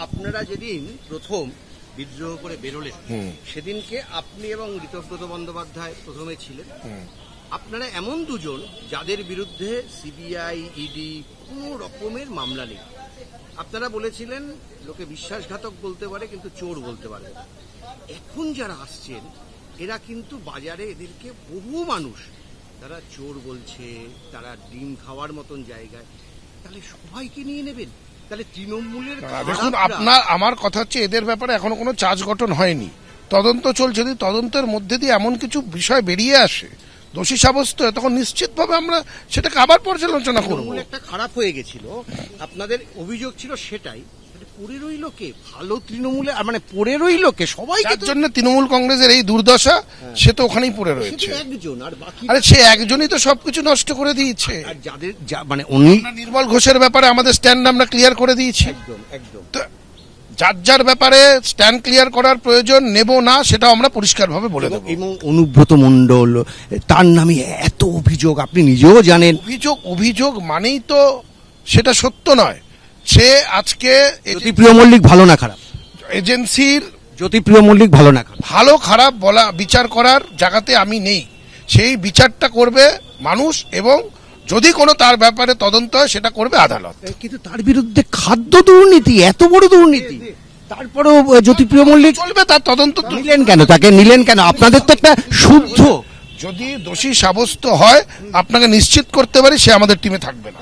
আপনারা যেদিন প্রথম বিদ্রোহ করে বেরোলেন সেদিনকে আপনি এবং ঋতব্রত বন্দ্যোপাধ্যায় প্রথমে ছিলেন। আপনারা এমন দুজন যাদের বিরুদ্ধে সিবিআই, ইডি কোনো রকমের মামলা নেই। আপনারা বলেছিলেন লোকে বিশ্বাসঘাতক বলতে পারে কিন্তু চোর বলতে পারে না। এখন যারা আসছেন এরা কিন্তু বাজারে এদেরকে বহু মানুষ তারা চোর বলছে, তারা ডিম খাওয়ার মতন জায়গায়, তাহলে সবাইকে নিয়ে নেবেন? তাহলে তৃণমূলের দেখুন, আপনার আমার কথা হচ্ছে এদের ব্যাপারে এখনো কোনো চার্জ গঠন হয়নি, তদন্ত চলছে। যদি তদন্তের মধ্যে দিয়ে এমন কিছু বিষয় বেরিয়ে আসে, দোষী সাব্যস্ত হয়, তখন নিশ্চিতভাবে আমরা সেটাকে আবার পর্যালোচনা করব। তৃণমূল একটা খারাপ হয়ে গেছিল, আপনাদের অভিযোগ ছিল সেটাই। পড়ে রইল কে? ভালো তৃণমূলে মানে পড়ে রইল কে? সবাই যার জন্য তৃণমূল কংগ্রেসের এই দুর্দশা, সে তো ওখানেই পড়ে রয়েছে। একজন আর বাকি, আরে সে একজনই তো সবকিছু নষ্ট করে দিয়েছে। আর যাদের মানে উনি নির্মল ঘোষের ব্যাপারে আমাদের স্ট্যান্ড আমরা ক্লিয়ার করে দিয়েছি। একদম একদম তো যার যার ব্যাপারে স্ট্যান্ড ক্লিয়ার করার প্রয়োজন নেব না, সেটাও আমরা পরিষ্কারভাবে বলে দেবো। এবং অনুব্রত মণ্ডল, তার নামে এত অভিযোগ, আপনি নিজেও জানেন। অভিযোগ মানেই তো সেটা সত্য নয়। সে আজকে জ্যোতিপ্রিয় মল্লিক ভালো না খারাপ? এজেন্সির জ্যোতিপ্রিয় মল্লিক ভালো না খারাপ? ভালো খারাপ বলা বিচার করার জায়গাতে আমি নেই। সেই বিচারটা করবে মানুষ, এবং যদি কোনো তার ব্যাপারে তদন্ত হয় সেটা করবে আদালত। কিন্তু তার বিরুদ্ধে খাদ্য দুর্নীতি, এত বড় দুর্নীতি, তারপরেও জ্যোতিপ্রিয় মল্লিক চলবে, তার তদন্ত নিলেন কেন? তাকে নিলেন কেন? আপনাদের তো একটা শুদ্ধ, যদি দোষী সাব্যস্ত হয় আপনাকে নিশ্চিত করতে পারি সে আমাদের টিমে থাকবে না।